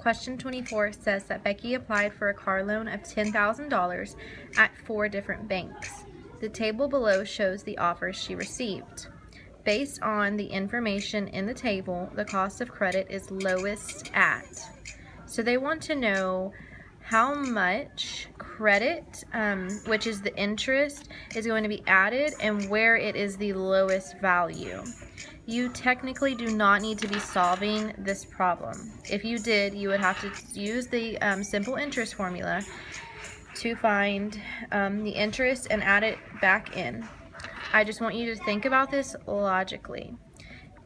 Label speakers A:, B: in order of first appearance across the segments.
A: Question 24 says that Becky applied for a car loan of $10,000 at 4 different banks. The table below shows the offers she received. Based on the information in the table, the cost of credit is lowest at. So they want to know how much credit, which is the interest, is going to be added and where it is the lowest value. You technically do not need to be solving this problem. If you did, you would have to use the simple interest formula to find the interest and add it back in. I just want you to think about this logically.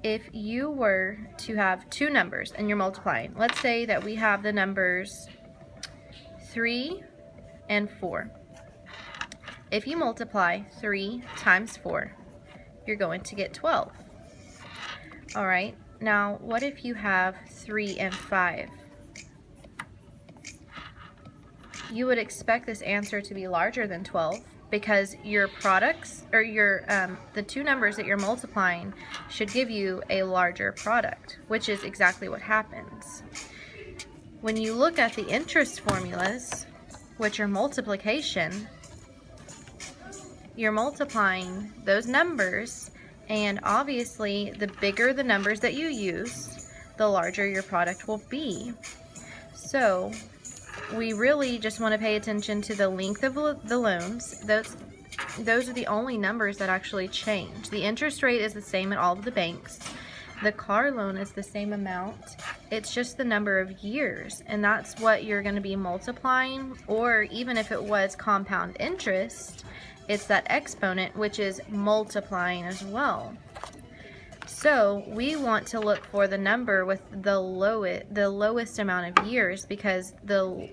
A: If you were to have two numbers and you're multiplying, let's say that we have the numbers 3 and 4. If you multiply 3 times 4, you're going to get 12. Alright, now what if you have 3 and 5? You would expect this answer to be larger than 12 because your products, or the two numbers that you're multiplying should give you a larger product, which is exactly what happens. When you look at the interest formulas, which are multiplication, you're multiplying those numbers, and obviously the bigger the numbers that you use, the larger your product will be. So we really just want to pay attention to the length of the loans. Those are the only numbers that actually change. The interest rate is the same at all of the banks. The car loan is the same amount. It's just the number of years, and that's what you're going to be multiplying. Or even if it was compound interest, it's that exponent, which is multiplying as well. So we want to look for the number with the lowest amount of years, because the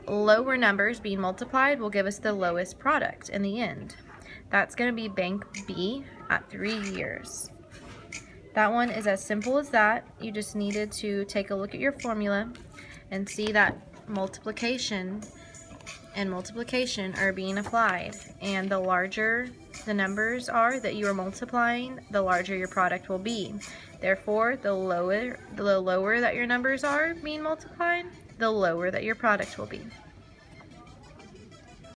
A: lower numbers being multiplied will give us the lowest product in the end. That's going to be Bank B at 3 years. That one is as simple as that. You just needed to take a look at your formula and see that multiplication and multiplication are being applied, and the larger the numbers are that you are multiplying, the larger your product will be. Therefore, the lower that your numbers are being multiplied, the lower that your product will be.